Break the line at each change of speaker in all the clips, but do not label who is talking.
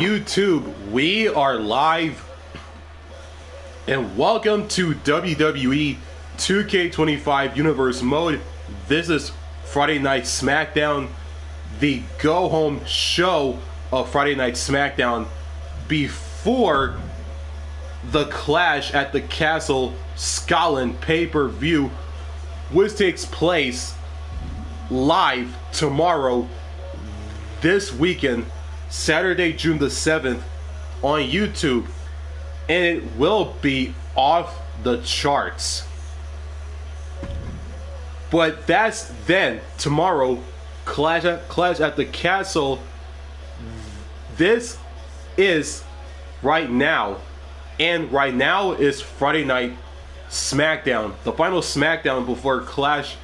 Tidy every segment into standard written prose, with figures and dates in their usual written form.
YouTube, we are live and welcome to WWE 2K25 Universe Mode. This is Friday Night SmackDown, the go-home show of Friday Night SmackDown before the Clash at the Castle Scotland pay-per-view, which takes place live tomorrow, this weekend, Saturday, June the 7th, on YouTube, and it will be off the charts. But that's then. Tomorrow, Clash at the Castle. This is right now, and right now is Friday Night SmackDown, the final SmackDown before Clash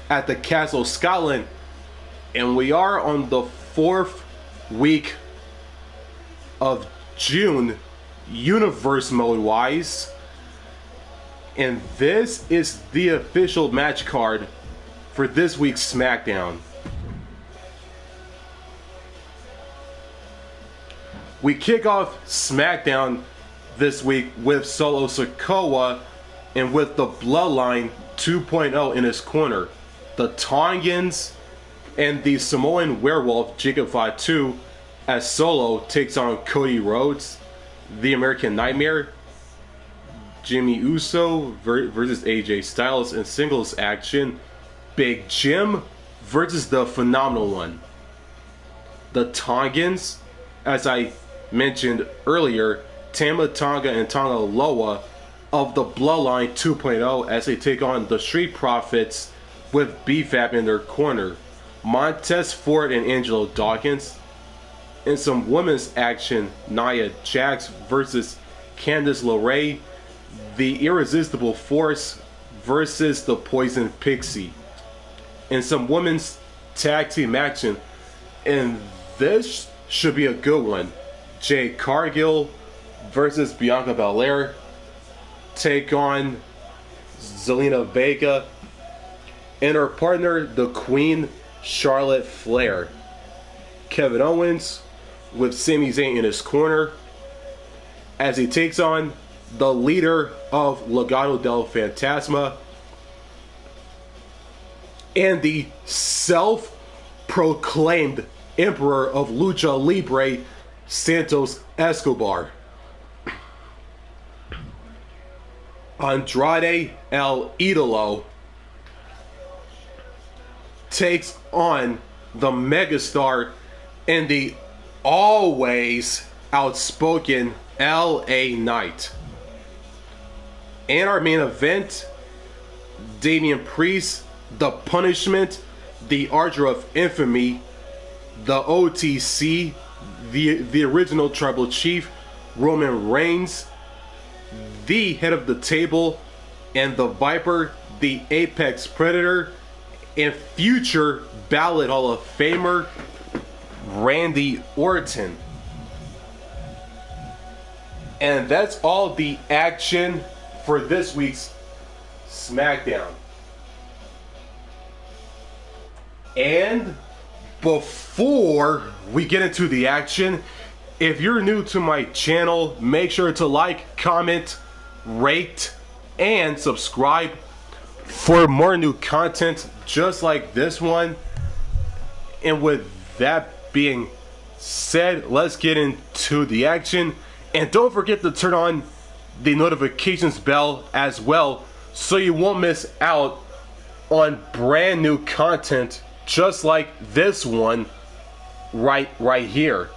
at the Castle Scotland, and we are on the 4th week of June, universe mode wise, and this is the official match card for this week's SmackDown. We kick off SmackDown this week with Solo Sikoa and with the Bloodline 2.0 in his corner, the Togans and the Samoan Werewolf, Fatu, as Solo takes on Cody Rhodes, the American Nightmare, Jimmy Uso versus AJ Styles in singles action, Big Jim versus the Phenomenal One. The Togans, as I mentioned earlier, Tama Tonga and Tonga Loa of the Bloodline 2.0 as they take on the Street Profits with BFAP in their corner. Montez Ford and Angelo Dawkins. In some women's action, Nia Jax versus Candice LeRae, the Irresistible Force versus the Poison Pixie. In some women's tag team action, and this should be a good one, Jade Cargill versus Bianca Belair take on Zelina Vega and her partner, the Queen, Charlotte Flair. Kevin Owens with Sami Zayn in his corner as he takes on the leader of Legado del Fantasma and the self-proclaimed Emperor of Lucha Libre, Santos Escobar. Andrade El Idolo takes on the megastar and the always outspoken LA Knight. And our main event, Damian Priest, the Punishment, the Archer of Infamy, the OTC, the original Tribal Chief, Roman Reigns, the Head of the Table, and the Viper, the Apex Predator, and future Ballot Hall of Famer, Randy Orton. And that's all the action for this week's SmackDown. And before we get into the action, if you're new to my channel, make sure to like, comment, rate, and subscribe for more new content just like this one. And with that being said, let's get into the action. And don't forget to turn on the notifications bell as well so you won't miss out on brand new content just like this one right here.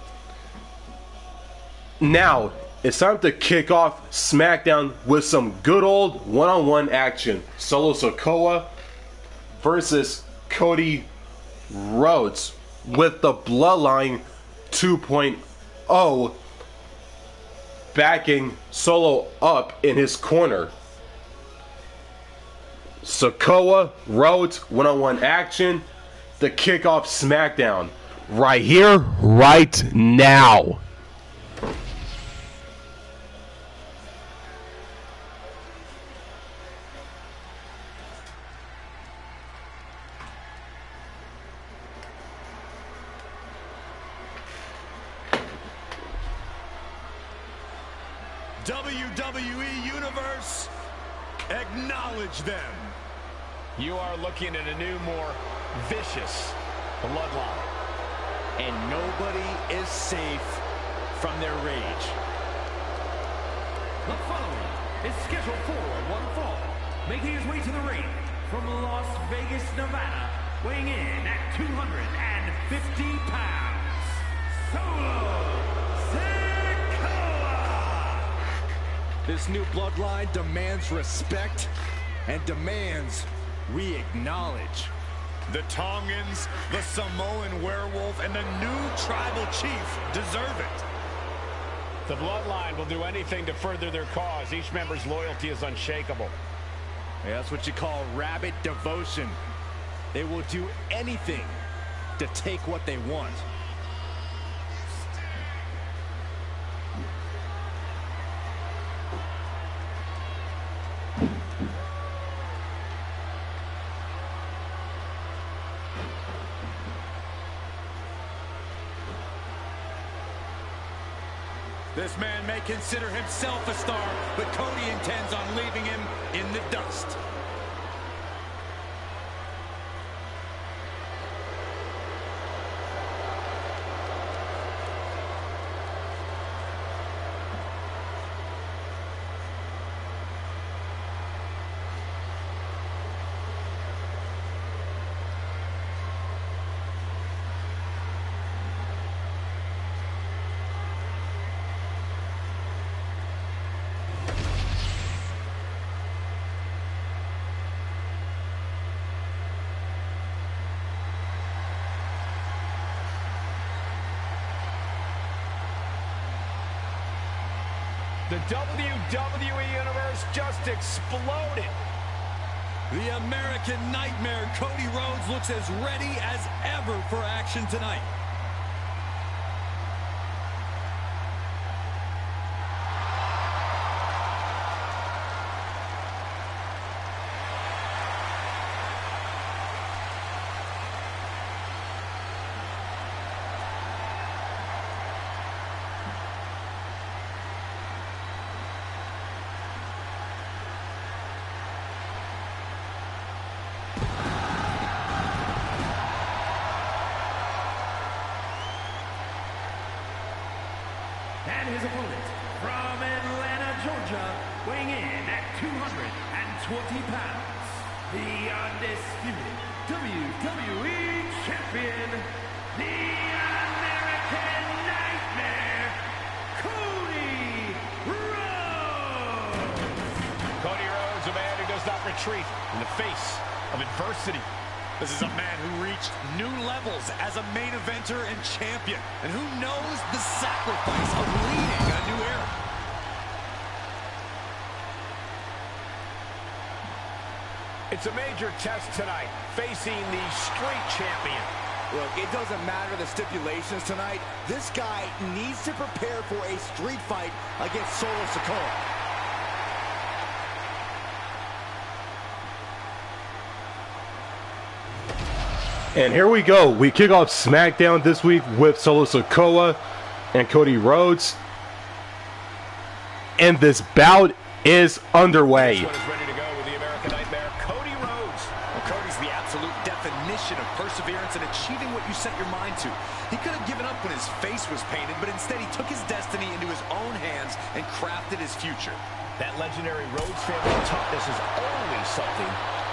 Now, it's time to kick off SmackDown with some good old one-on-one action. Solo Sikoa versus Cody Rhodes with the Bloodline 2.0 backing Solo up in his corner. Sikoa, Rhodes, one-on-one action. The kickoff SmackDown right here, right now.
WWE Universe, acknowledge them.
You are looking at a new, more vicious Bloodline.
And nobody is safe from their rage.
The following is scheduled for one fall, making his way to the ring from Las Vegas, Nevada, weighing in at 250 pounds, Sikoa!
This new bloodline demands respect and demands we acknowledge. The Togans, the Samoan Werewolf, and the new tribal chief deserve it.
The Bloodline will do anything to further their cause. Each member's loyalty is unshakable.
Yeah, that's what you call rabid devotion. They will do anything to take what they want. This man may consider himself a star, but Cody intends on leaving him in the dust.
The WWE Universe just exploded.
The American Nightmare, Cody Rhodes, looks as ready as ever for action tonight.
And his opponent from Atlanta, Georgia, weighing in at 220 pounds, the undisputed WWE Champion, the American Nightmare, Cody Rhodes!
Cody Rhodes, a man who does not retreat in the face of adversity.
This is a man who reached new levels as a main eventer and champion, and who knows the sacrifice of leading a new era.
It's a major test tonight, facing the street champion.
Look, it doesn't matter the stipulations tonight. This guy needs to prepare for a street fight against Solo Sikoa.
And here we go. We kick off SmackDown this week with Solo Sikoa and Cody Rhodes. And this bout is underway.
This one is ready to go with the American Nightmare, Cody Rhodes.
Well, Cody's the absolute definition of perseverance and achieving what you set your mind to. He could have given up when his face was painted, but instead he took his destiny into his own hands and crafted his future.
That legendary Rhodes family toughness is always something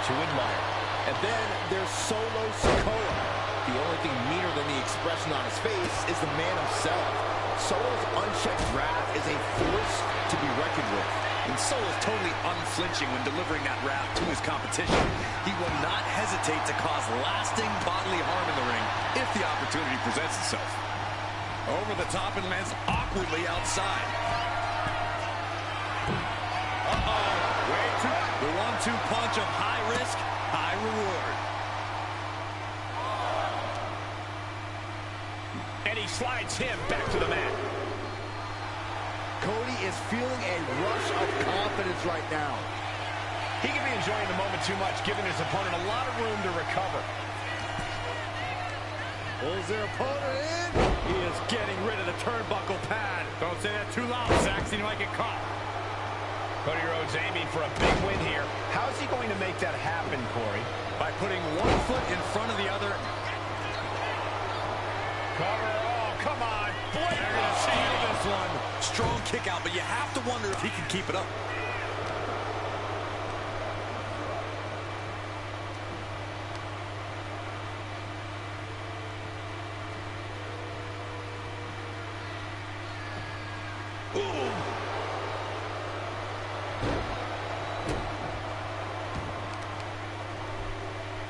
to admire.
And then there's Solo Sikoa. The only thing meaner than the expression on his face is the man himself. Solo's unchecked wrath is a force to be reckoned with.
And Solo's totally unflinching when delivering that wrath to his competition. He will not hesitate to cause lasting bodily harm in the ring if the opportunity presents itself. Over the top and lands awkwardly outside. Uh-oh. Way too. The 1-2 punch of high risk, high reward.
And he slides him back to the mat.
Cody is feeling a rush of confidence right now.
He can be enjoying the moment too much, giving his opponent a lot of room to recover.
Pulls their opponent in.
He is getting rid of the turnbuckle pad.
Don't say that too loud, Saxon. You might get caught.
Cody Rhodes aiming for a big win here. How's he going to make that happen, Corey?
By putting one foot in front of the other.
Cover. Oh, come on.
They're going to seal this one. Strong kick out, but you have to wonder if he can keep it up.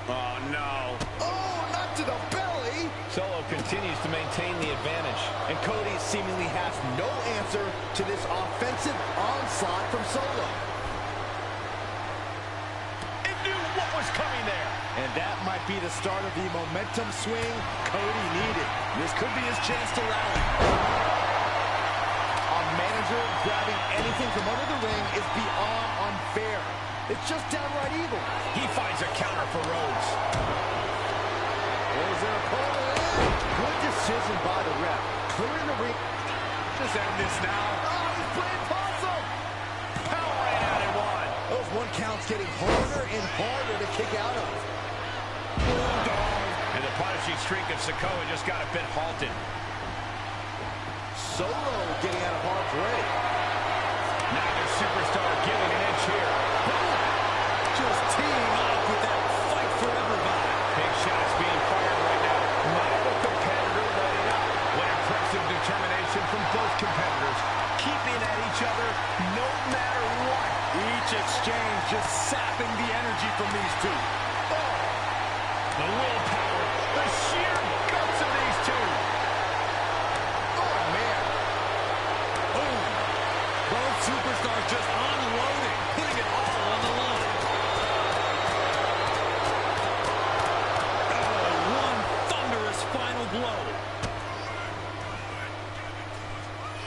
Oh, no.
Oh, not to the belly.
Solo continues to maintain the advantage.
And Cody seemingly has no answer to this offensive onslaught from Solo.
It knew what was coming there.
And that might be the start of the momentum swing Cody needed.
This could be his chance to rally.
A manager grabbing anything from under the ring is beyond unfair. It's just downright evil.
He finds a counter for Rhodes.
Is there a call in? Good decision by the ref. Clearing the ring.
Just end this now.
Oh, he's playing possum.
Power right out in one.
Those one counts getting harder and harder to kick out of.
And the punishing streak of Sikoa just got a bit halted.
Solo getting out of harm's way.
Now the superstar giving an edge here.
Just teeing off with that fight forever vibe.
Big shots being fired right now. Neither competitor letting up. What impressive determination from both competitors. Keeping at each other no matter what.
Each exchange just sapping the energy from these two.
Oh, the willpower, the sheer guts of these two.
Oh, man.
Boom. Both superstars just unloading, putting it all on the line. Oh, one thunderous final blow.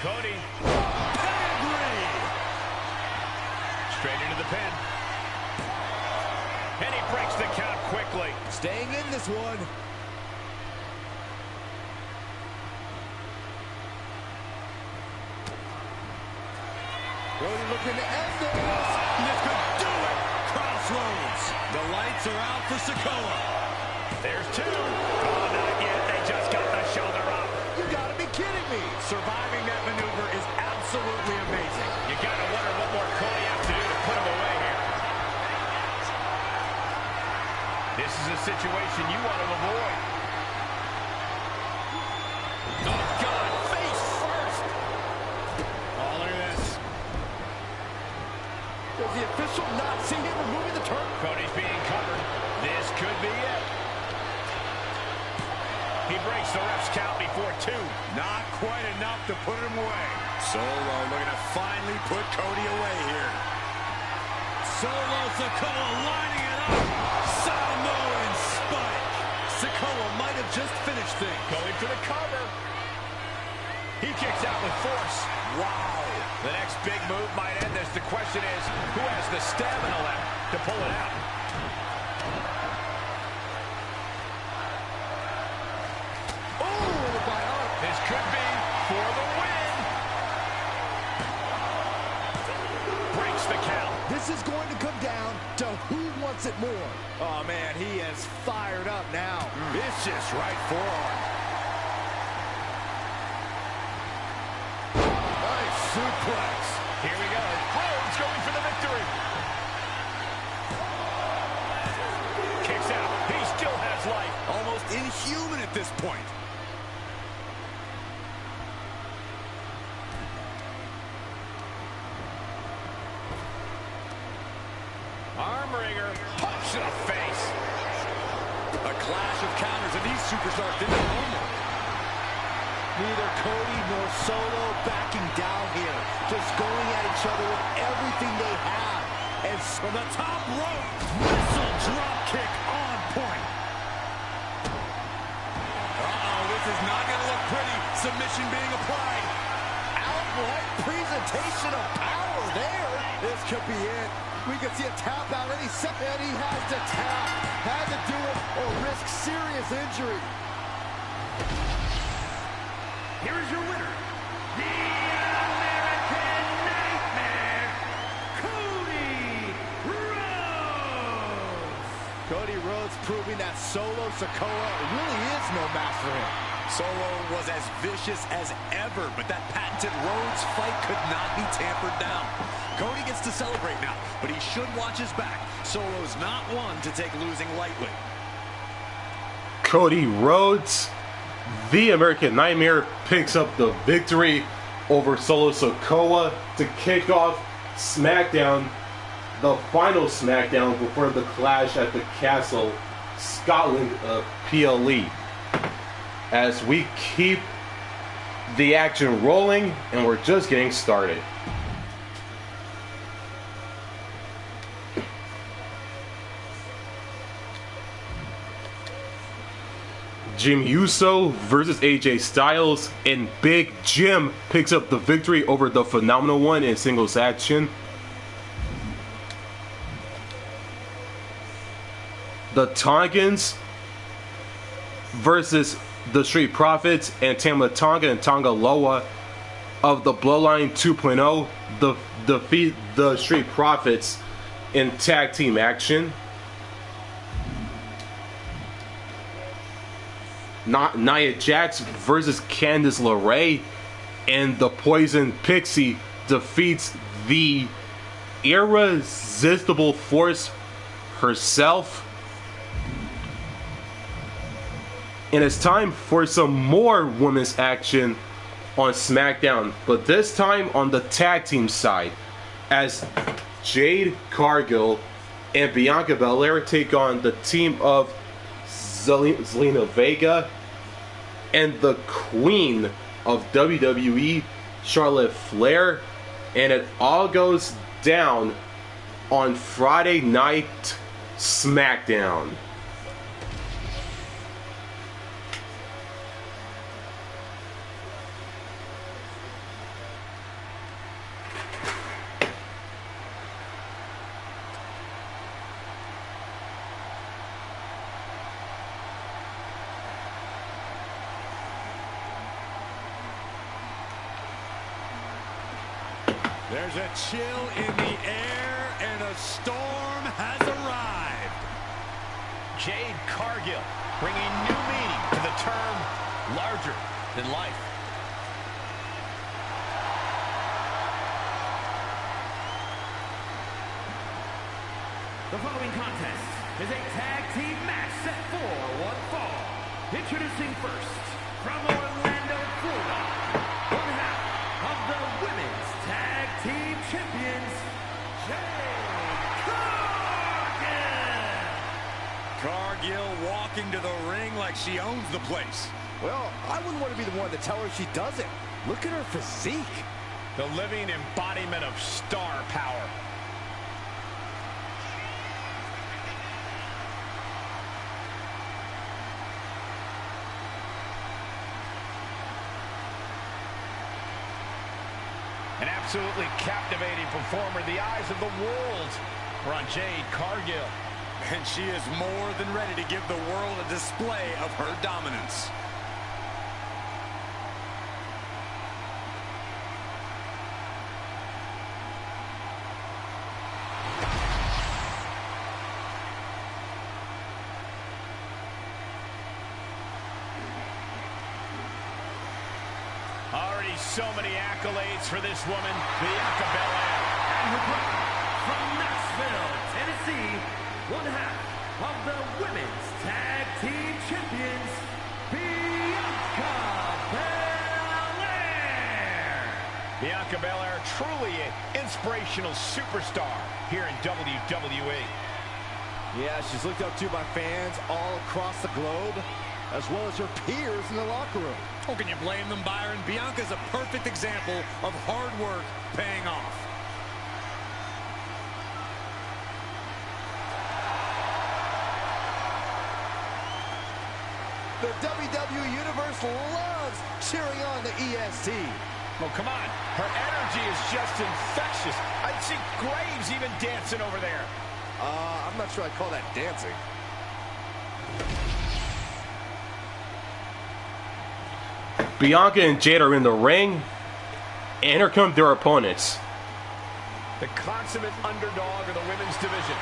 Cody.
Pedigree.
Straight into the pin. And he breaks the count quickly.
Staying in this one. Cody looking to end this.
This could do it. Crossroads. The lights are out for Sikoa.
There's two. Oh, not yet. They just got the shoulder up.
You gotta be kidding me.
Surviving that maneuver is absolutely amazing.
You gotta wonder what more Cody has to do to put him away here. This is a situation you want to avoid.
Oh, God. Face first.
Oh, look at this.
Does the official not see him removing the turn?
Cody's being covered. This could be it. He breaks the ref's count before two.
Not quite enough to put him away. Solo looking to finally put Cody away here. Solo Sikoa lining it up. Samoan spike. Sikoa might have just finished things.
Going for the cover. He kicks out with force.
Wow.
The next big move might end this. The question is, who has the stamina left to pull it out? This could be for the win. Breaks the count.
This is going to come down to who wants it more. Oh, man, he is fired up now.
Vicious right forearm.
Nice suplex.
Here we go. Rhodes going for the victory. Kicks out. He still has life.
Almost inhuman at this point.
Armringer. Punch to the face.
A clash of counters, and these superstars didn't know them.
Neither Cody nor Solo backing down here. Just going at each other with everything they have. And
From the top rope, missile drop kick on point. Uh-oh, this is not going to look pretty. Submission being applied.
outright presentation of power there. This could be it. We could see a tap out any second. And he has to tap. Had to do it or risk serious injury.
Here is your winner, the American Nightmare,
proving that Solo Sikoa really is no match for him.
Solo was as vicious as ever, but that patented Rhodes fight could not be tampered down. Cody gets to celebrate now, but he should watch his back. Solo's not one to take losing lightly.
Cody Rhodes, the American Nightmare, picks up the victory over Solo Sikoa to kick off SmackDown, the final SmackDown before the clash at the Castle, Scotland, PLE. As we keep the action rolling, and we're just getting started. Jim Uso versus AJ Styles, and Big Jim picks up the victory over the Phenomenal One in singles action. The Togans versus the Street Profits and Tama Tonga and Tonga Loa of the Bloodline 2.0 defeat the Street Profits in tag team action. Nia Jax versus Candice LeRae, and the Poison Pixie defeats the Irresistible Force herself. And it's time for some more women's action on SmackDown, but this time on the tag team side, as Jade Cargill and Bianca Belair take on the team of Zelina Vega and the Queen of WWE, Charlotte Flair, and it all goes down on Friday Night SmackDown.
There's a chill in the air, and a storm has arrived.
Jade Cargill bringing new meaning to the term larger than life.
The following contest is a tag team match set for one fall. Introducing first, from Orlando, Florida, one half of the women's tag team champions, Jade Cargill.
Cargill walking to the ring like she owns the place.
Well, I wouldn't want to be the one to tell her she doesn't. Look at her physique.
The living embodiment of star power. An absolutely captivating performer. The eyes of the world are on Jade Cargill.
And she is more than ready to give the world a display of her dominance.
Already so many accolades for this woman, Bianca Belair.
And her partner, from Nashville, Tennessee, one half of the women's tag team champions, Bianca Belair.
Bianca Belair, truly an inspirational superstar here in WWE.
Yeah, she's looked up to by fans all across the globe, as well as her peers in the locker room.
Oh, can you blame them, Byron? Bianca's a perfect example of hard work paying off.
The WWE Universe loves cheering on the EST.
Oh, come on. Her energy is just infectious. I'd see Graves even dancing over there.
I'm not sure I'd call that dancing.
Bianca and Jade are in the ring, and here come their opponents.
The consummate underdog of the women's division,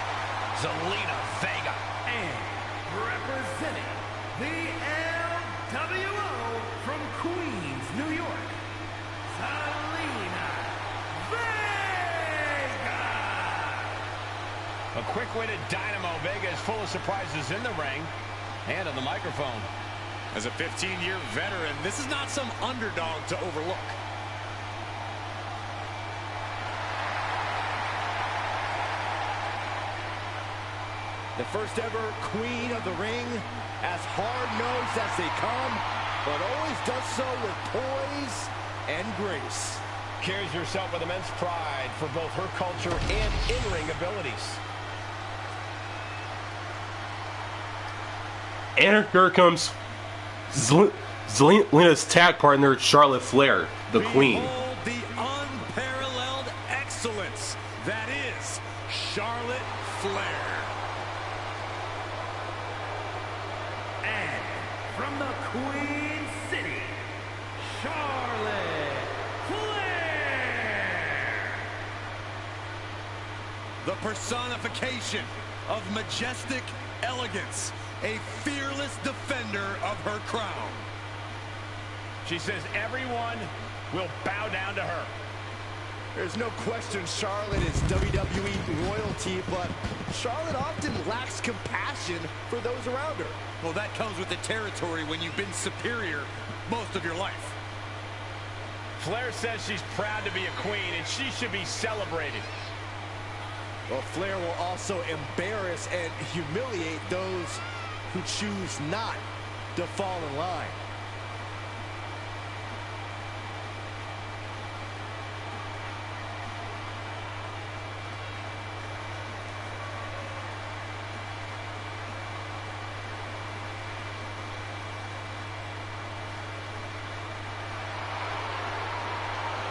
Zelina Vega.
And representing the LWO from Queens, New York, Zelina Vega.
A quick-witted dynamo. Vega is full of surprises in the ring and on the microphone.
As a 15-year veteran, this is not some underdog to overlook.
The first ever queen of the ring, as hard-nosed as they come, but always does so with poise and grace.
Carries herself with immense pride for both her culture and in-ring abilities.
And here comes Zelina's tag partner, Charlotte Flair, the Queen.
Behold the unparalleled excellence that is Charlotte Flair.
And from the Queen City, Charlotte Flair.
The personification of majestic elegance, a fearless defender of her crown.
She says everyone will bow down to her.
There's no question Charlotte is WWE royalty, but Charlotte often lacks compassion for those around her.
Well, that comes with the territory when you've been superior most of your life.
Flair says she's proud to be a queen, and she should be celebrated.
Well, Flair will also embarrass and humiliate those who choose not to fall in line.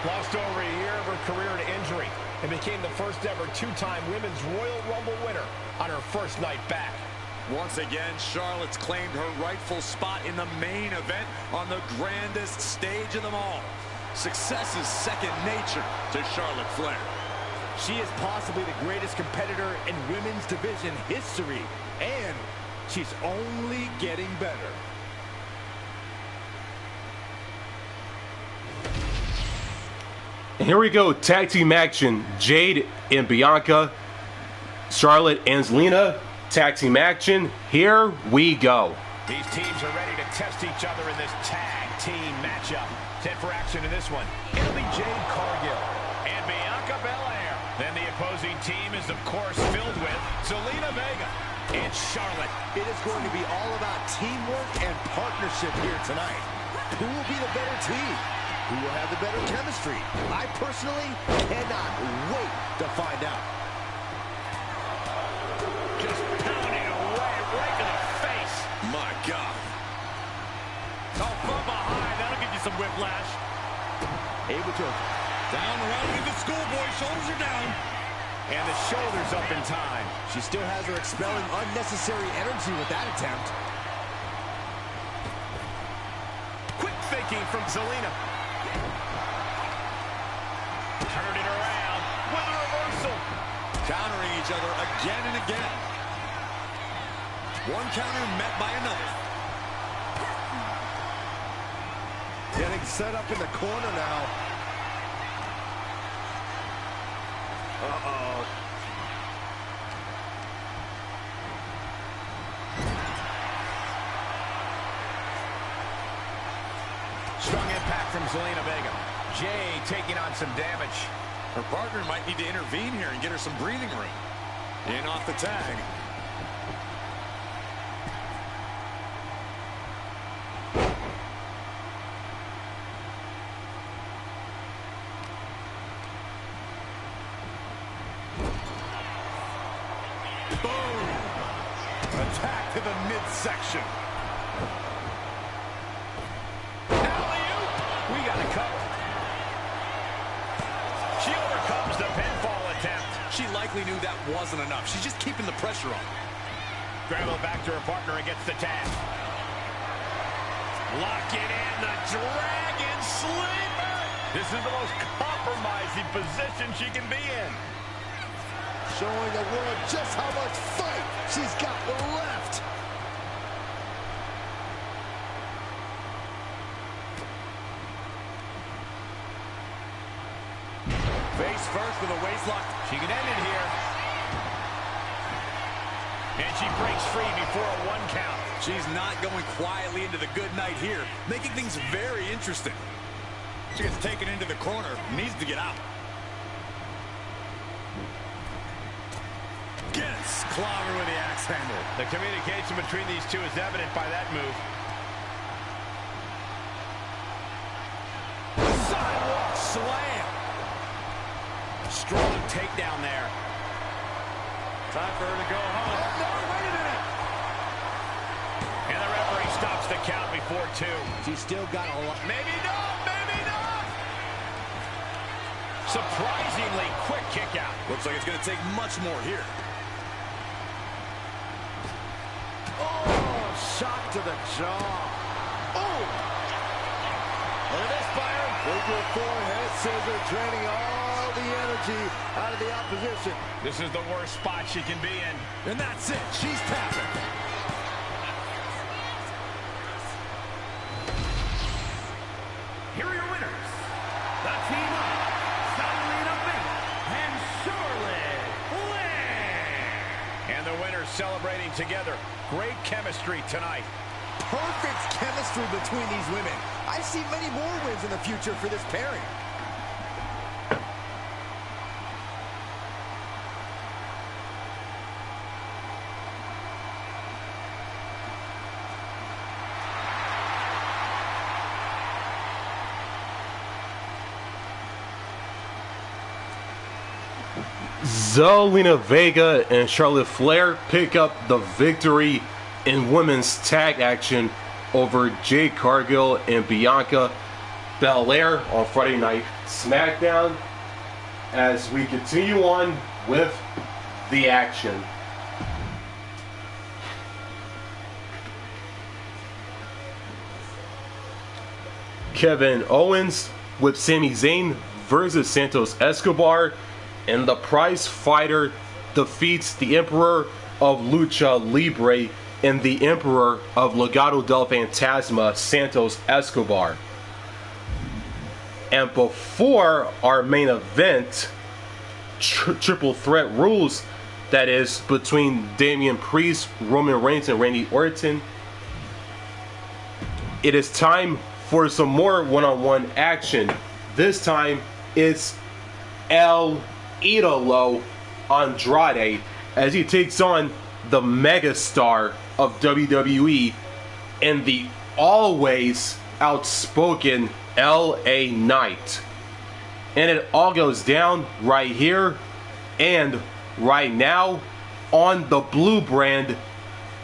Lost over a year of her career to injury and became the first ever two-time Women's Royal Rumble winner on her first night back.
Once again, Charlotte's claimed her rightful spot in the main event on the grandest stage of them all. Success is second nature to Charlotte Flair.
She is possibly the greatest competitor in women's division history, and she's only getting better.
And here we go, tag team action. Jade and Bianca, Charlotte and Zelina, tag team action. Here we go.
These teams are ready to test each other in this tag team matchup. Set for action in this one. It'll be Jade Cargill and Bianca Belair. Then the opposing team is, of course, filled with Zelina Vega and Charlotte.
It is going to be all about teamwork and partnership here tonight. Who will be the better team? Who will have the better chemistry? I personally cannot wait to find out.
Just pounding away right to the face.
My God. Oh, from behind. That'll give you some whiplash.
Able to...
Down around with the schoolboy. Shoulders are down.
And the shoulders up in time.
She still has her expelling unnecessary energy with that attempt.
Quick thinking from Zelina. Turn it around with a reversal.
Countering each other again and again. One counter met by another.
Getting set up in the corner now. Uh-oh.
Strong impact from Zelina Vega. Jade taking on some damage.
Her partner might need to intervene here and get her some breathing room. In off the tag. Boom! Attack to the midsection.
Alley-oop! We got it covered. She overcomes the pinfall attempt.
She likely knew that wasn't enough. She's just keeping the pressure on.
Grab back to her partner and gets the tag. Lock it in, the Dragon Sleeper. This is the most compromising position she can be in.
Showing the world just how much fight she's got left.
Face first with a waistlock.
She can end it here. And she breaks free before a 1 count.
She's not going quietly into the good night here, making things very interesting. She gets taken into the corner, needs to get out. Gets clobbered with the axe handle.
The communication between these two is evident by that move.
Sidewalk slam. Strong takedown there.
Time for her to go home.
Oh, no, wait a minute.
And the referee stops the count before 2.
She's still got a lot.
Maybe not, maybe not. Surprisingly quick kick out.
Looks like it's going to take much more here.
Oh, shot to the jaw. Oh! Look at this, Byron. Figure 4 head scissor, draining all the energy out of the opposition.
This is the worst spot she can be in.
And that's it. She's tapping.
Here are your winners. The team of Zelina Vega and Charlotte Flair.
And the winners celebrating together. Great chemistry tonight.
Perfect chemistry between these women. I see many more wins in the future for this pairing.
Zelina Vega and Charlotte Flair pick up the victory in women's tag action over Jade Cargill and Bianca Belair on Friday Night SmackDown as we continue on with the action. Kevin Owens with Sami Zayn versus Santos Escobar, and the prize fighter defeats the Emperor of Lucha Libre and the Emperor of Legado del Fantasma, Santos Escobar. And before our main event, triple threat rules, that is between Damian Priest, Roman Reigns, and Randy Orton, it is time for some more one-on-one action. This time it's El Idolo Andrade as he takes on the megastar of WWE and the always outspoken LA Knight. And it all goes down right here and right now on the blue brand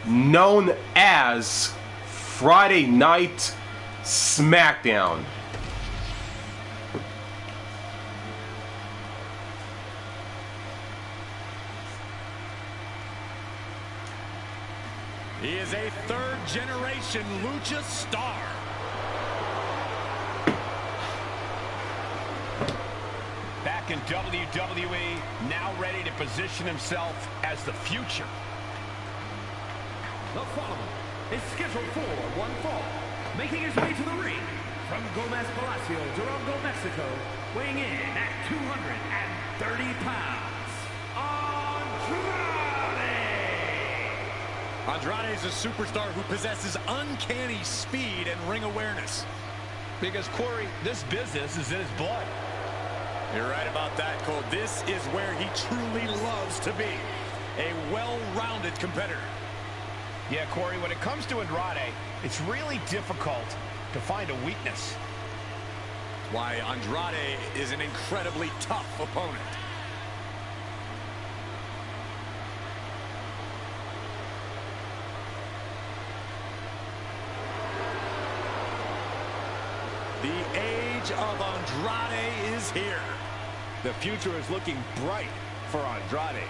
known as Friday Night SmackDown.
He is a third-generation lucha star.
Back in WWE, now ready to position himself as the future.
The following is scheduled for one fall. Making his way to the ring from Gomez Palacio, Durango, Mexico, weighing in at 230 pounds, Andrade!
Andrade is a superstar who possesses uncanny speed and ring awareness.
Because, Corey, this business is in his blood.
You're right about that, Cole. This is where he truly loves to be. A well-rounded competitor.
Yeah, Corey, when it comes to Andrade, it's really difficult to find a weakness.
Why Andrade is an incredibly tough opponent. The age of Andrade is here. The future is looking bright for Andrade.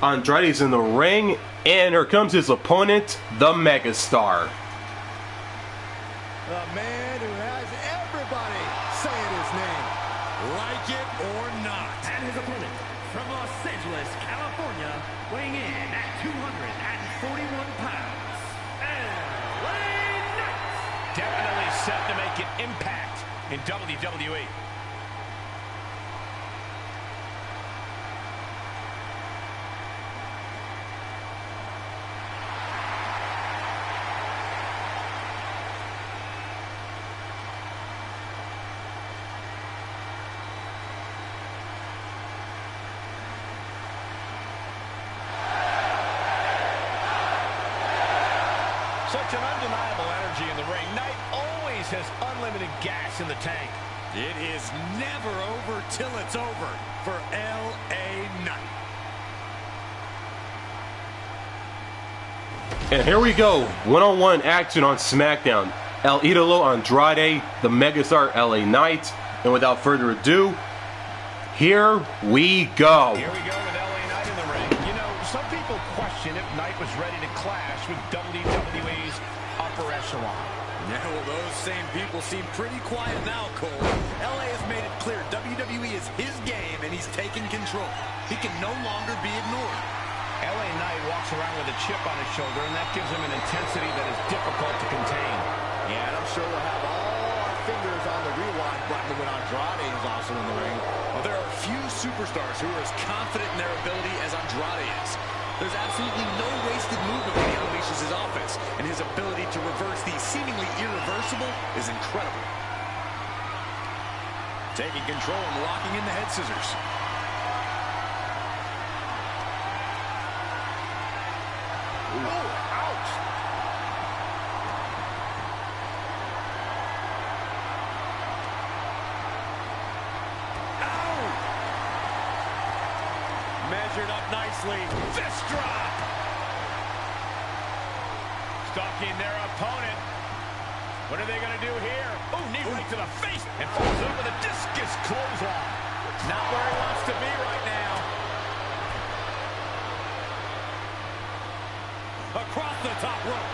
Andrade's in the ring, and here comes his opponent, the megastar.
The man who has everybody saying his name.
Like it or not.
And his opponent from Los Angeles, California, weighing in at 241 pounds, LA Knight!
Definitely set to make an impact in WWE. Such an undeniable energy in the ring. Knight always has unlimited gas in the tank.
It is never over till it's over for L.A. Knight.
And here we go, one-on-one action on SmackDown. El Idolo Andrade, the megastar LA Knight. And without further ado, here we go.
Here we go with LA Knight in the ring. You know, some people question if Knight was ready to clash with WWE's upper echelon.
Yeah, well, those same people seem pretty quiet now, Cole. LA has made it clear WWE is his game, and he's taking control. He can no longer be ignored.
LA Knight walks around with a chip on his shoulder, and that gives him an intensity that is difficult to contain.
Yeah, and I'm sure we'll have all our fingers on the rewind button when Andrade is also in the ring.
Well, there are few superstars who are as confident in their ability as Andrade is. There's absolutely no wasted movement when he unleashes his offense, and his ability to reverse the seemingly irreversible is incredible. Taking control and locking in the head scissors.
Oh, ouch!
Ow! Measured up nicely. Fist drop!
Stalking their opponent. What are they going to do here? Oh, knee right to the face. And falls over the discus clothesline. Not where he wants to be right now.
Across the top rope.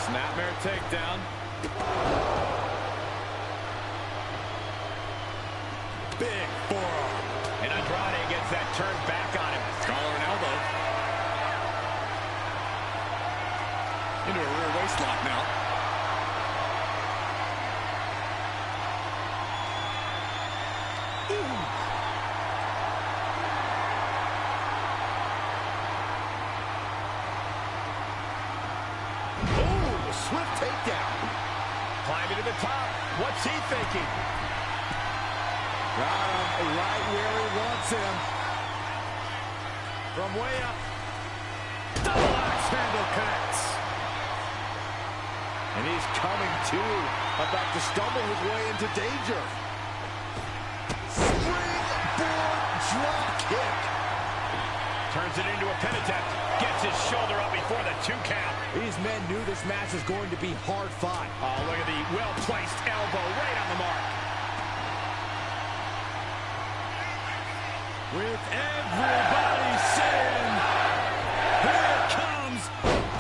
Snapmare takedown.
Big forearm.
And Andrade gets that turned back on him.
Collar and elbow. Into a rear waist lock now.
Swift takedown.
Climbing to the top. What's he thinking?
Got him right where he wants him.
From way up. Double axe handle connects.
And he's coming to. About to stumble his way into danger. Springboard drop kick.
Turns it into a pin attempt. Gets his shoulder up before the 2 count.
These men knew this match was going to be hard fought.
Oh, look at the well-placed elbow right on the mark.
With everybody saying, here it comes.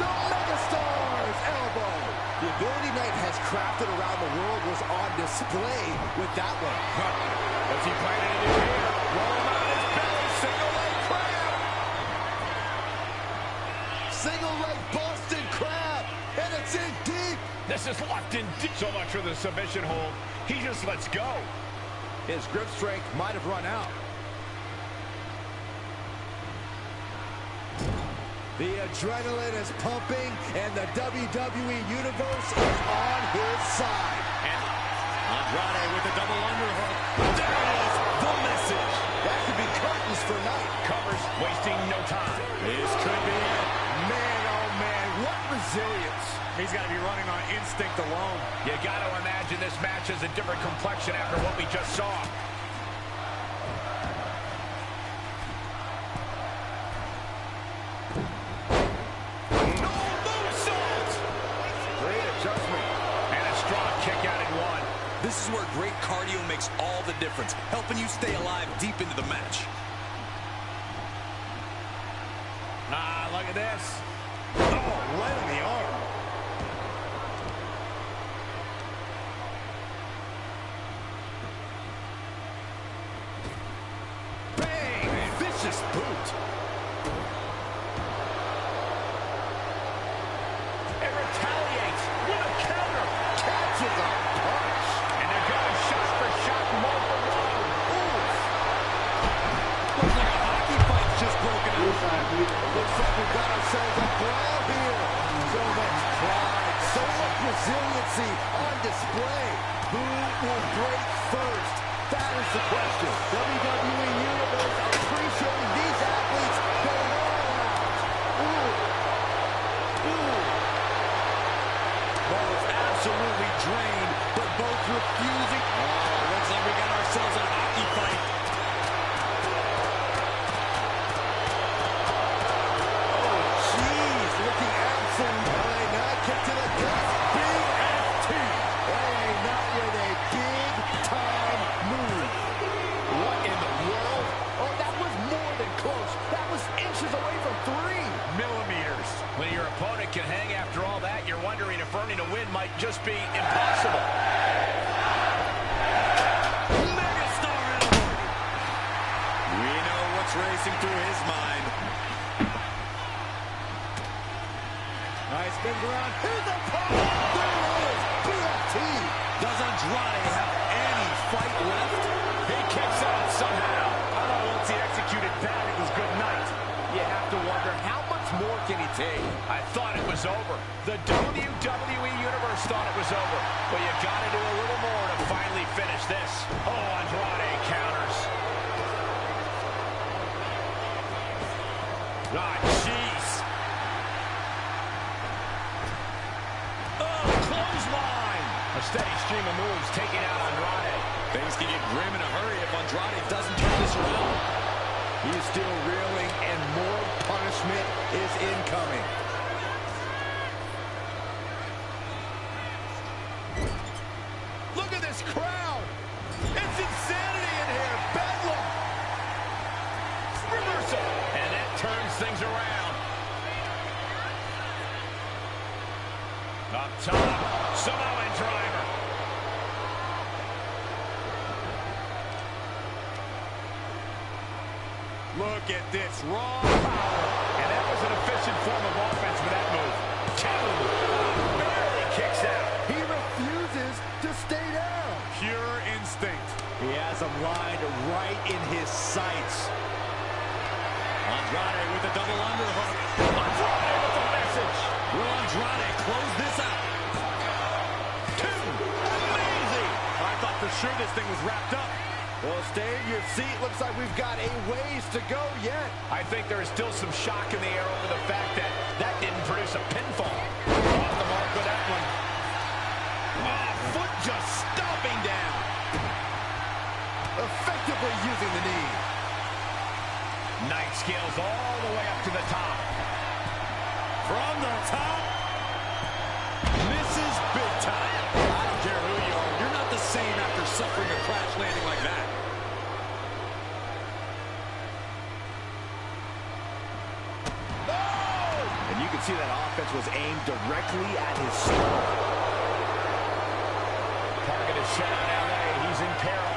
The Megastar's elbow. The ability Knight has crafted around the world was on display with that one.
What's he planning to do here? Roll him out his belly. Single leg crab.
Single leg Boston crab. And it's in deep.
This is locked in deep. So much for the submission hold. He just lets go.
His grip strength might have run out. The adrenaline is pumping, and the WWE Universe is on his side.
And Andrade with a double underhook. There it is, the message.
That could be curtains for Knight.
Covers, wasting no time.
This could be it.
Man, oh man, what resilience.
He's got to be running on instinct alone. You got to imagine this match has a different complexion after what we just saw.
This is where great cardio makes all the difference, helping you stay alive deep into the match.
Ah, look at this. Oh, right on the arm.
Bang! Vicious boot.
It retaliates with a
resiliency on display. Who will break first? That is the question. WWE Universe appreciating these athletes going all out.
Well, it's absolutely drained, but both refusing. Oh, looks like we got ourselves a hockey fight.
Oh, jeez, looking absolutely high. Now kick to the gut. Big FT. Hey, not with a big-time move.
What in the world?
Oh, that was more than close. That was inches away from 3
Millimeters. When your opponent can hang after all that, you're wondering if earning a win might just be impossible.
Megastar Orton. We know what's racing through his mind.
Nice spins around. Here's the pop. There it is. BFT.
Does Andrade have any fight left?
He kicks out somehow. Once he executed that, it was good night.
You have to wonder, how much more can he take?
I thought it was over. The WWE Universe thought it was over. But you got to do a little more to finally finish this. Oh, Andrade counters. Ah, jeez. Oh, clothesline. A steady stream of moves taking out Andrade.
Things can get grim in a hurry if Andrade doesn't turn this around.
He's still reeling, and more punishment is incoming. Look at this crowd. It's insanity in here. Bedlam.
Reversal. And that turns things around. Up top, Samoan driver.
Look at this raw power.
And that was an efficient form of offense with that move. Two. Barely kicks out.
He refuses to stay down.
Pure instinct.
He has him lined right in his sights.
Andrade with a double underhook.
Andrade with a message.
Will Andrade close this out?
Two. Amazing.
I thought for sure this thing was wrapped up.
Well, stay in your seat. Looks like we've got a ways to go yet.
I think there is still some shock in the air over the fact that that didn't produce a pinfall. Off the mark with that one. Oh, foot just stomping down.
Effectively using the knee.
Night scales all the way up to the top.
From the top. Misses big time. I don't care who you are. You're not the same after suffering a crash landing like that.
And you can see that offense was aimed directly at his skull.
Target is set on LA. He's in peril.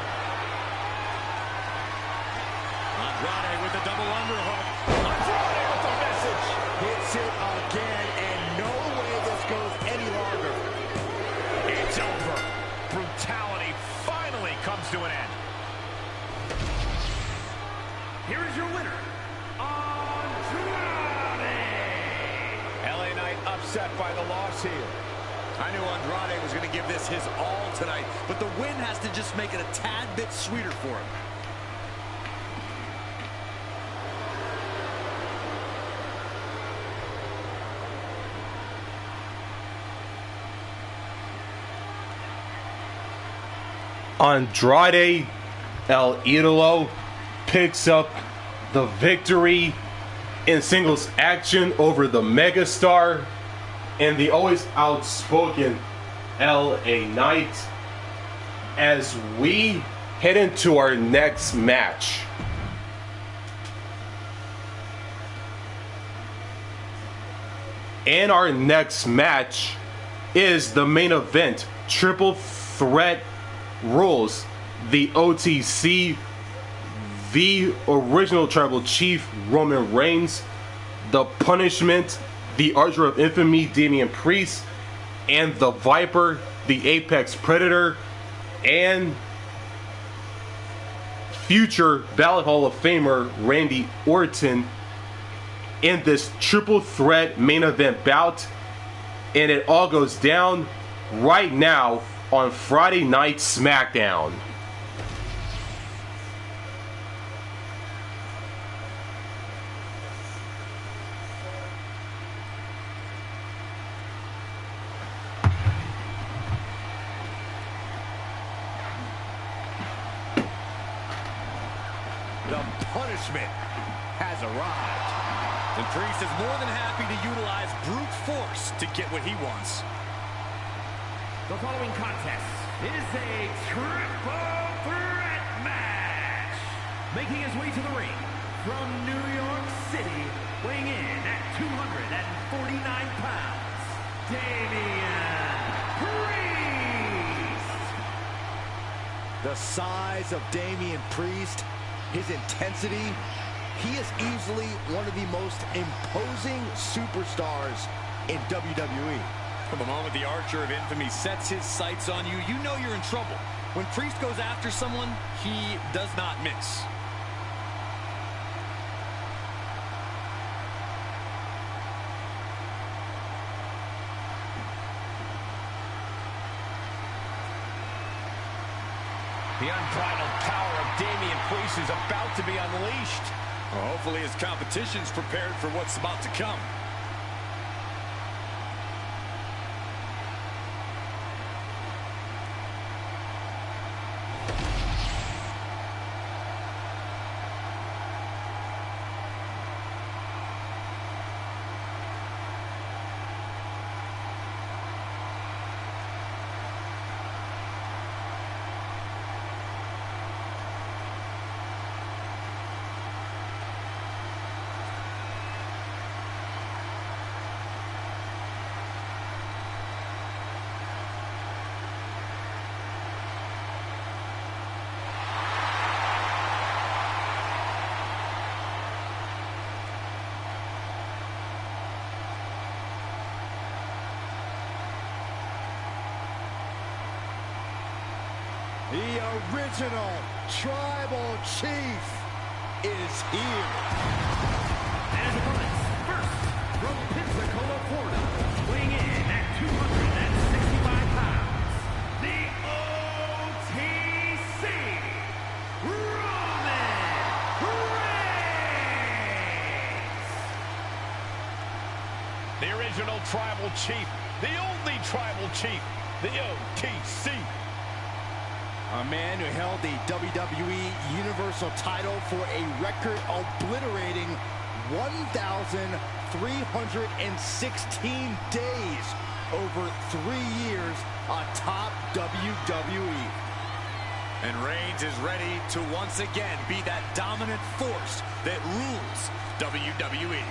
Andrade with the double underhook.
Andrade with the message.
Hits it again, and no way this goes any longer.
It's over. Brutality finally comes to an end. Here is your winner, Andrade. LA Knight upset by the loss here.
I knew Andrade was going to give this his all tonight, but the win has to just make it a tad bit sweeter for him.
Andrade El Idolo picks up the victory in singles action over the megastar and the always outspoken LA Knight as we head into our next match. And our next match is the main event, Triple Threat Rules, the OTC, the original Tribal Chief Roman Reigns, the Punishment, the Archer of Infamy Damian Priest, and the Viper, the Apex Predator, and future Ballot Hall of Famer Randy Orton in this triple threat main event bout. And it all goes down right now on Friday Night SmackDown.
The punishment has arrived. And Priest is more than happy to utilize brute force to get what he wants.
The following contest is a triple threat match. Making his way to the ring from New York City, weighing in at 249 pounds, Damian Priest.
The size of Damian Priest, his intensity, he is easily one of the most imposing superstars in WWE.
From the moment the Archer of Infamy sets his sights on you, you know you're in trouble. When Priest goes after someone, he does not miss.
The unbridled power of Damian Priest is about to be unleashed.
Well, hopefully his competition's prepared for what's about to come.
The original Tribal Chief is here.
And his opponents, first, from Pensacola, Florida, weighing in at 265 pounds, the OTC, Roman Reigns.
The original Tribal Chief, the only Tribal Chief, the OTC.
A man who held the WWE Universal title for a record obliterating 1,316 days over 3 years atop WWE.
And Reigns is ready to once again be that dominant force that rules WWE.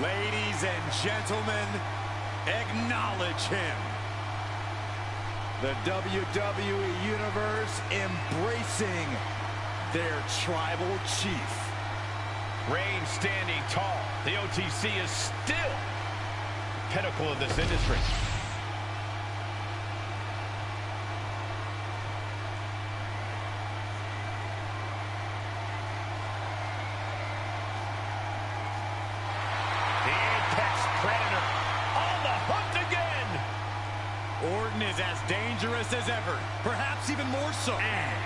Ladies and gentlemen, acknowledge him.
The WWE Universe embracing their Tribal Chief.
Reigns standing tall. The OTC is still the pinnacle of this industry.
Orton is as dangerous as ever, perhaps even more so.
And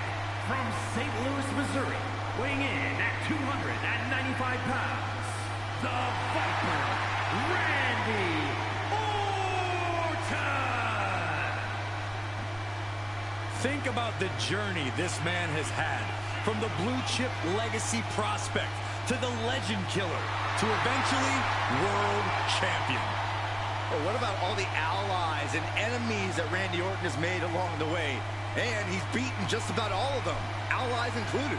from St. Louis, Missouri, weighing in at 295 pounds, the Viper, Randy Orton.
Think about the journey this man has had. From the blue chip legacy prospect to the legend killer to eventually world champion.
Well, what about all the allies and enemies that Randy Orton has made along the way? And he's beaten just about all of them, allies included.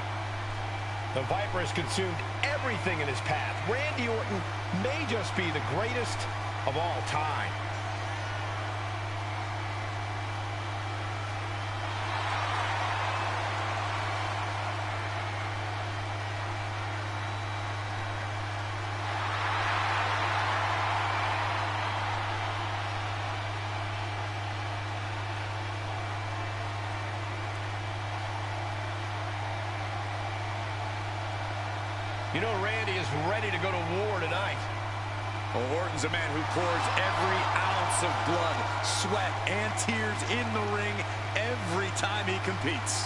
The Viper has consumed everything in his path. Randy Orton may just be the greatest of all time. You know, Randy is ready to go to war tonight.
Well, Orton's a man who pours every ounce of blood, sweat, and tears in the ring every time he competes.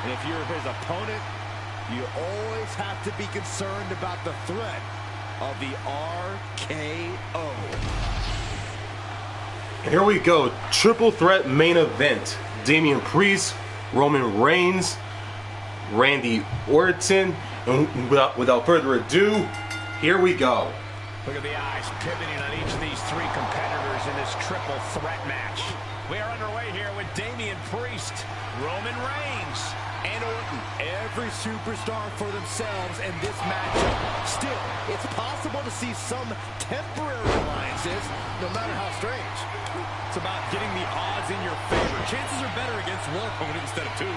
And if you're his opponent, you always have to be concerned about the threat of the RKO.
Here we go, triple threat main event. Damian Priest, Roman Reigns, Randy Orton, and without further ado, here we go.
Look at the eyes pivoting on each of these three competitors in this triple threat match. We are underway here with Damian Priest, Roman Reigns, and Orton.
Every superstar for themselves in this matchup. Still, it's possible to see some temporary alliances, no matter how strange.
It's about getting the odds in your favor. Chances are better against one opponent instead of two.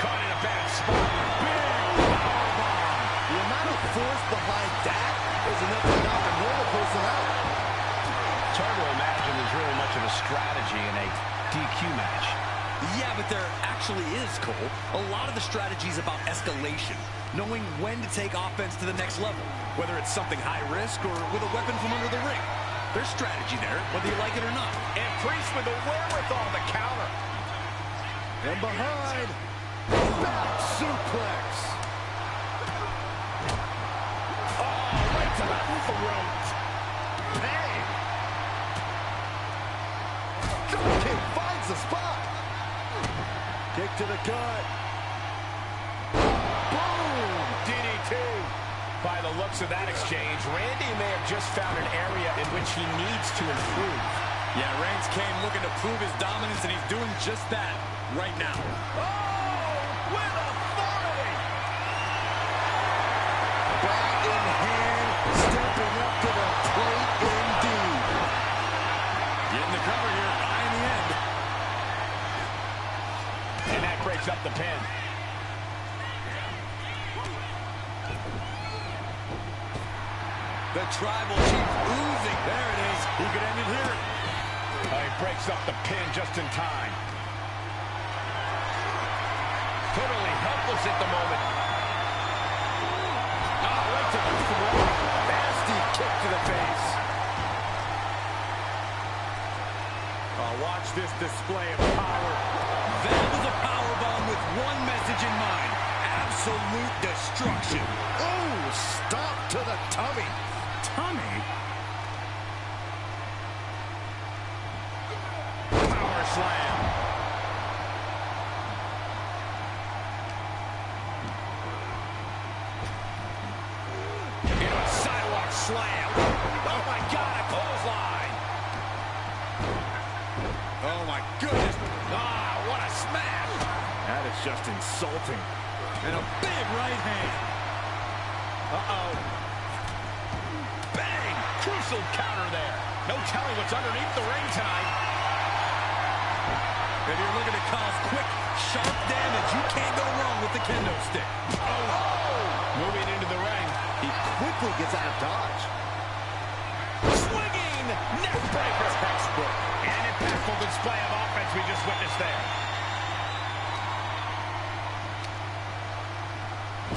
Caught in a bad spot. Big powerbomb.
The amount of force behind that is enough to knock a normal person out.
It's hard to imagine there's really much of a strategy in a DQ match.
Yeah, but there actually is, Cole. A lot of the strategy is about escalation, knowing when to take offense to the next level, whether it's something high risk or with a weapon from under the ring. There's strategy there, whether you like it or not.
And Priest with the wherewithal to counter.
And behind, back suplex.
Oh, right to the throat. Hey.
Drop kick finds the spot. Kick to the gut. Boom!
DDT. By the looks of that exchange, Randy may have just found an area in which he needs to improve.
Yeah, Reigns came looking to prove his dominance, and he's doing just that right now.
Oh, with authority.
Bat in hand, stepping up to the plate indeed.
Getting the cover here, eye in the end.
And that breaks up the pin.
The tribal chief oozing. There it is. He could end it here.
He breaks up the pin just in time. Totally helpless at the moment. Oh, right to the throat. Nasty kick to the face.
Oh, watch this display of power. That was a powerbomb with one message in mind. Absolute destruction.
Ooh, stop to the tummy.
Tummy?
Power slam. Into a sidewalk slam. Oh my God, a clothesline.
Oh, my goodness.
Ah, what a smash.
That is just insulting.
And a big right hand.
Uh-oh. Bang! Crucial counter there. No telling what's underneath the ring tonight.
If you're looking to cause quick, sharp damage, you can't go wrong with the kendo stick.
Oh! Moving into the ring.
He quickly gets out of dodge.
Swinging neck breaker. Textbook. And an impactful display of offense we just witnessed there.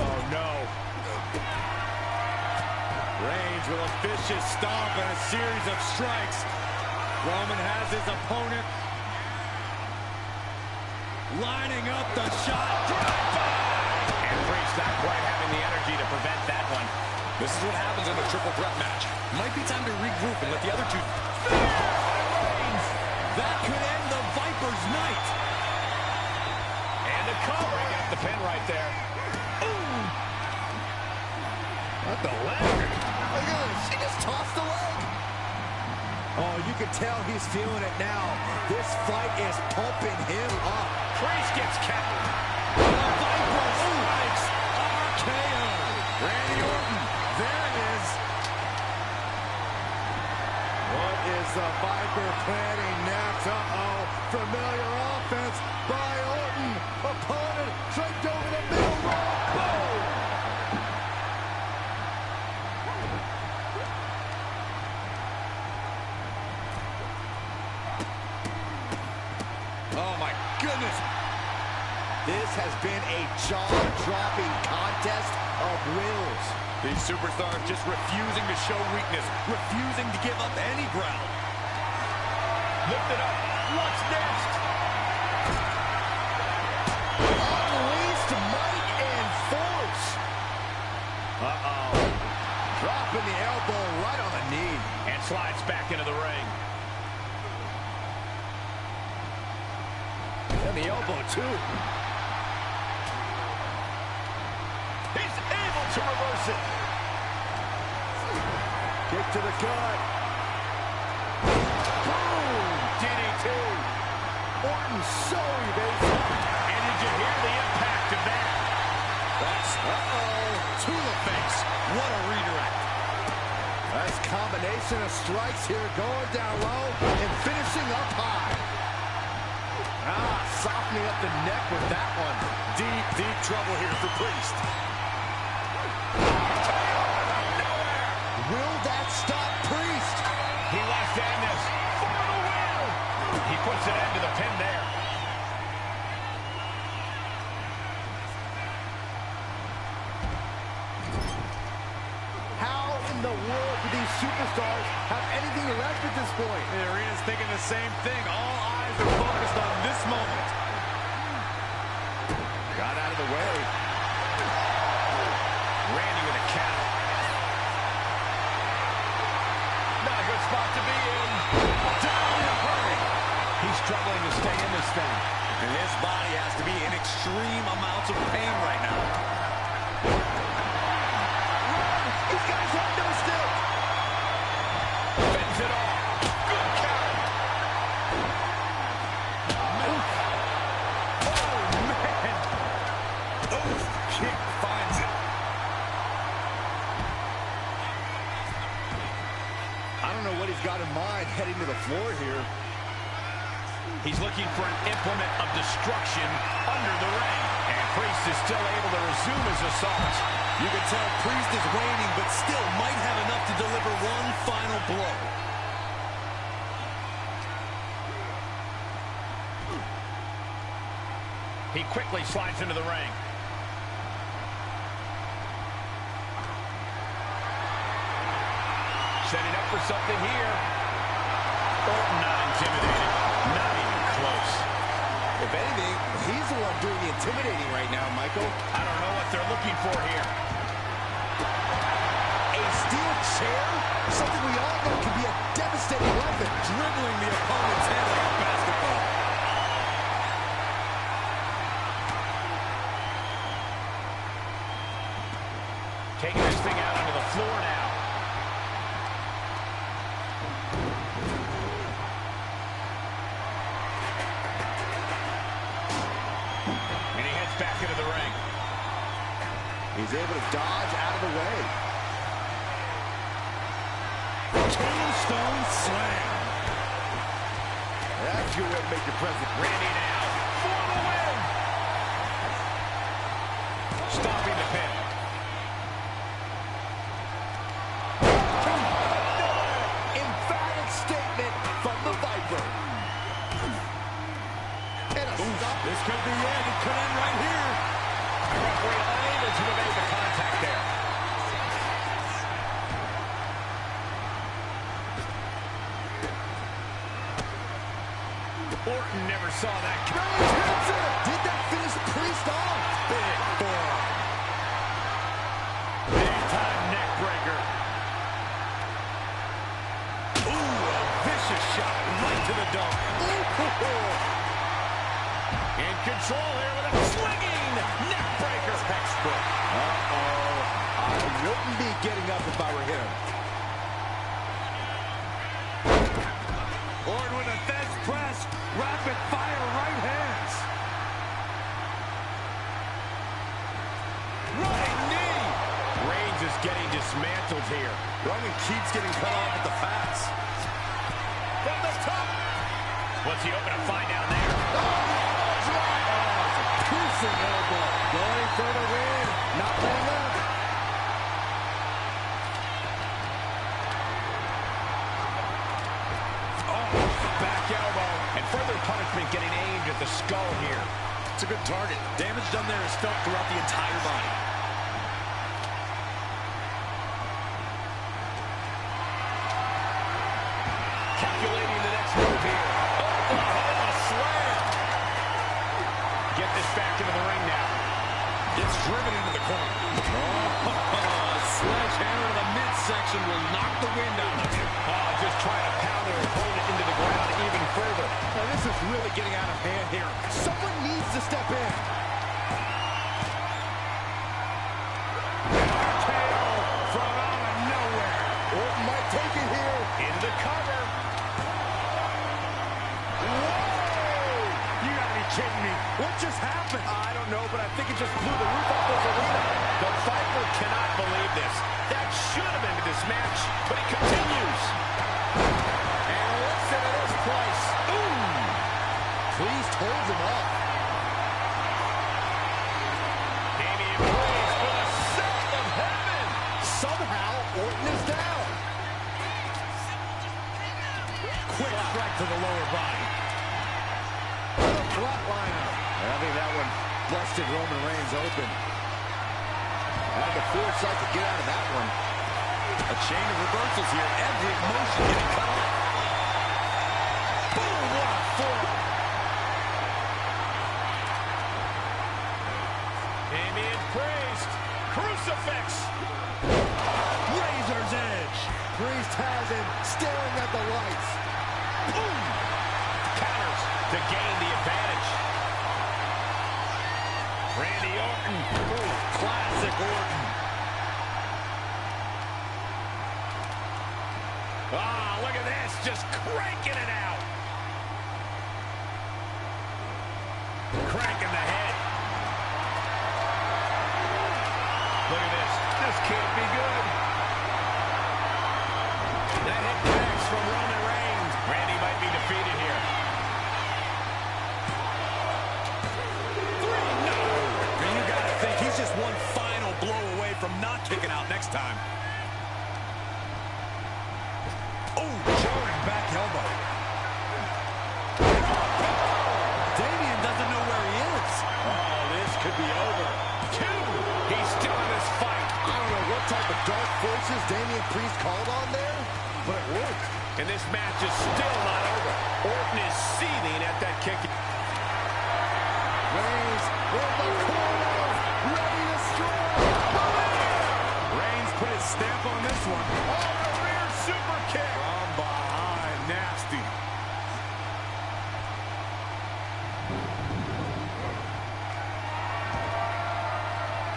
Oh, no.
Reigns with a vicious stomp and a series of strikes. Roman has his opponent lining up the shot.
And Priest not quite having the energy to prevent that one.
This is what happens in a triple threat match. Might be time to regroup and let the other two... That could end the Viper's night.
And a cover. Got the pin right there.
Ooh.
What the leg?
Look at this. She just tossed the leg. Oh, you can tell he's feeling it now. This fight is pumping him up.
Priest gets capped.
The Viper strikes RKO.
Randy Orton.
There it is. What is the Viper planning next? Uh-oh. Familiar offense by Orton. Opponent draped over the middle rope. Boom!
Oh, my goodness.
This has been a jaw-dropping contest of wills.
These superstars just refusing to show weakness, refusing to give up any ground.
Lift it up. What's next?
Unleashed might and force. Uh-oh. Dropping the elbow right on the knee.
And slides back into the ring.
And the elbow, too.
He's able to reverse it.
Kick to the gut.
Boom! DDT.
Orton so evasive.
And did you hear the impact of that?
That's, to the face. What a redirect.
Nice combination of strikes here, going down low and finishing up high. Softening up the neck with that one.
Deep, deep trouble here for Priest.
Will that stop Priest?
He wants to end this for the win. He puts an end to the pin there.
How in the world do these superstars have anything left at this point?
The arena's thinking the same thing. All eyes are focused on this moment.
Got out of the way.
Randy with a count. Not a good spot to be in.
Down in a hurry.
He's struggling to stay in this thing.
And his body has to be in extreme amounts of pain right now.
These guys have no stick.
Fends it off. Good count.
Kick finds it.
I don't know what he's got in mind heading to the floor here.
He's looking for an implement of destruction under the ring. And Priest is still able to resume his assault.
You can tell Priest is waning, but still might have enough to deliver one final blow.
He quickly slides into the ring. Setting up for something here. Orton not intimidated. Not even close.
If anything, he's the one doing the intimidating right now, Michael.
I don't know what they're looking for here.
A steel chair? Something we all know can be a devastating weapon.
Dribbling the opponent's head like a basketball.
Taking this thing out onto the floor now. And he heads back into the ring.
He's able to dodge out of the way.
Tombstone slam.
That's your way to make your presence.
Randy now for the win. Stopping the pin.
Emphatic statement from the Viper. And a stop.
This could be it. It could end right here.
The referee unable to evade the contact there. Orton never saw that.
Reigns hits it. Did that finish Priest off?
Big forearm. Big time neck breaker. Ooh, a vicious shot right to the dome. In control here with a swinging neck breaker. Textbook.
Uh-oh. I wouldn't be getting up if I were him.
Orton with a fence press. Rapid fire right hands. Running knee. Reigns is getting dismantled here.
Roman keeps getting cut off at the pass.
From the top. What's he open to find down there?
Piercing elbow. Going for the win. Not letting up.
Back elbow. And further punishment getting aimed at the skull here. It's a good target. Damage done there is felt throughout the entire body. Calculating the next move here. Oh, a slam. Get this back into the ring now. It's driven into the corner. Oh, sledgehammer to the midsection will knock the wind out of you. Oh, just trying to pound their opponent into the ground even further.
Now, this is really getting out of hand here. Someone needs to step in.
KO from out of nowhere.
Orton might take it here.
Into the cover. Whoa! You gotta be kidding me.
What just happened?
I don't know, but I think it just blew the roof off this arena. The Viper cannot believe this. That should have ended this match, but it continues. And listen to this place. Ooh!
Priest holds him up.
Damian Priest for the sound of heaven.
Somehow, Orton is down.
Quick strike to the lower body.
Flatliner. I think that one busted Roman Reigns open. Had the foresight to get out of that one.
A chain of reversals here. Every motion getting cut off. Boom! What a forearm. Damian Priest. Crucifix. Razor's edge.
Priest has him staring at the lights.
Boom! Counters to gain the advantage. Randy Orton. Ooh, classic Orton. Ah, look at this. Just cranking it out. Cranking the head. Look at this. This can't be good. That hit connects from Roman Reigns. Randy might be defeated here. 3, no. And you got to think he's just one final blow away from not kicking out next time. Oh, jarring back elbow. Damian doesn't know where he is. Oh, this could be over. 2. He's still in this fight.
I don't know what type of dark forces Damian Priest called on there, but it worked.
And this match is still not over. Orton is seething at that kick.
Reigns in the corner, ready to strike.
Reigns put his stamp on this one. Oh, the rear super kick. From behind, nasty.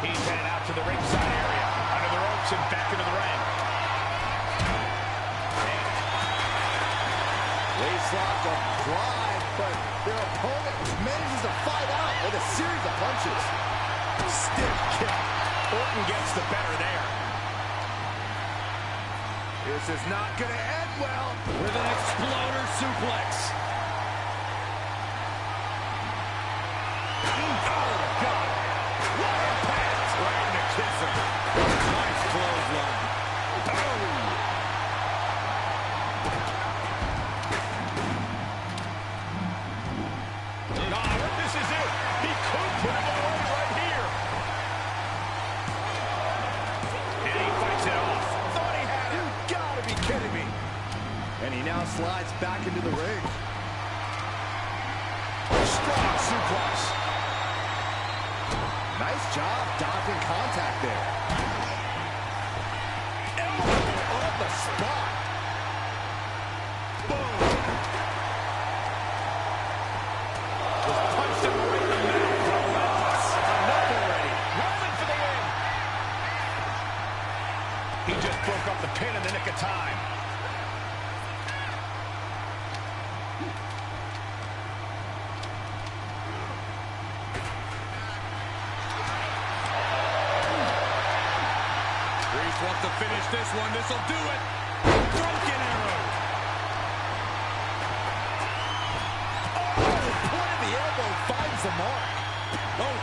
He's headed out to the ringside area. Under the ropes and back into the ring.
Waistlock applied, but their opponent manages to fight out with a series of punches.
Stiff kick. Orton gets the better there.
This is not going to end well.
With an exploder suplex. Oh, God. What impact. Right in the kisser. Nice clothesline. Oh. This is it. He could put him away right here. And he fights it off. Thought he had him.
You gotta be kidding me. And he now slides back into the ring.
Frog suplex.
Nice job dodging contact there. Elbow on the spot.
Boom. Just punched him right in the mouth. Relentless. Enough already. Roman for the win. He just broke up the pin in the nick of time. Priest wants to finish this one. This'll do it. Broken arrow.
The point of the elbow finds the mark.
Oh.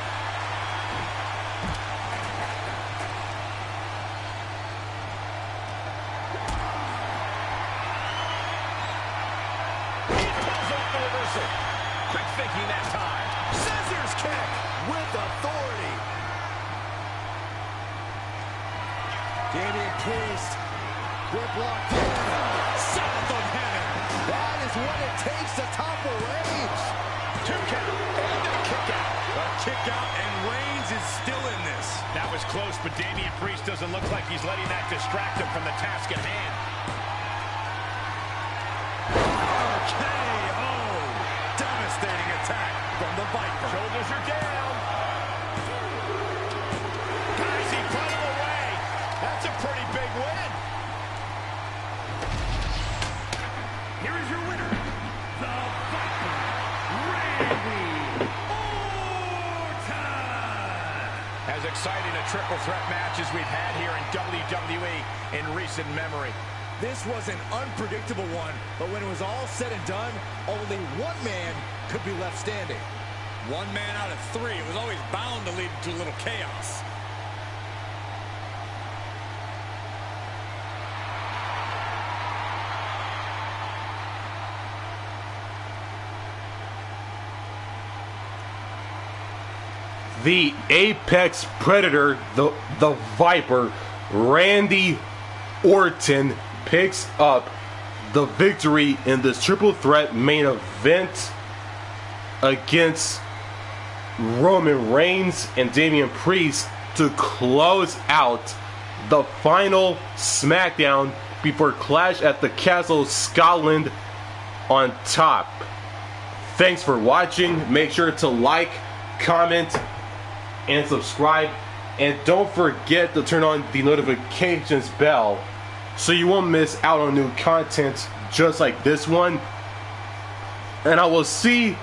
He pulls off the reversal. Quick thinking that time. Scissors kick
With authority. Damian Priest. Grip locked in.
south of heaven.
That is what it takes to topple Reigns.
2 count and a kick out. A kick out, and Reigns is still in this. That was close, but Damian Priest doesn't look like he's letting that distract him from the task at hand. RKO. Devastating attack from the Viper. Shoulders are down. Guys, he put him away. That's a pretty big win.
Here is your winner, the Viper, Randy Orton.
As exciting a triple threat match as we've had here in WWE in recent memory.
This was an unpredictable one, but when it was all said and done, only one man could be left standing.
One man out of three. It was always bound to lead to a little chaos.
The apex predator, the Viper, Randy Orton, picks up the victory in this triple threat main event against Roman Reigns and Damian Priest to close out the final SmackDown before Clash at the Castle Scotland on top. Thanks for watching. Make sure to like, comment, and subscribe, and don't forget to turn on the notifications bell so you won't miss out on new content just like this one. And I will see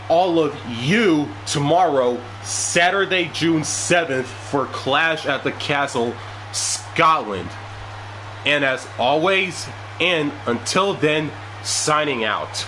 all of you tomorrow, Saturday, June 7th, for Clash at the Castle Scotland. And as always, and until then, signing out.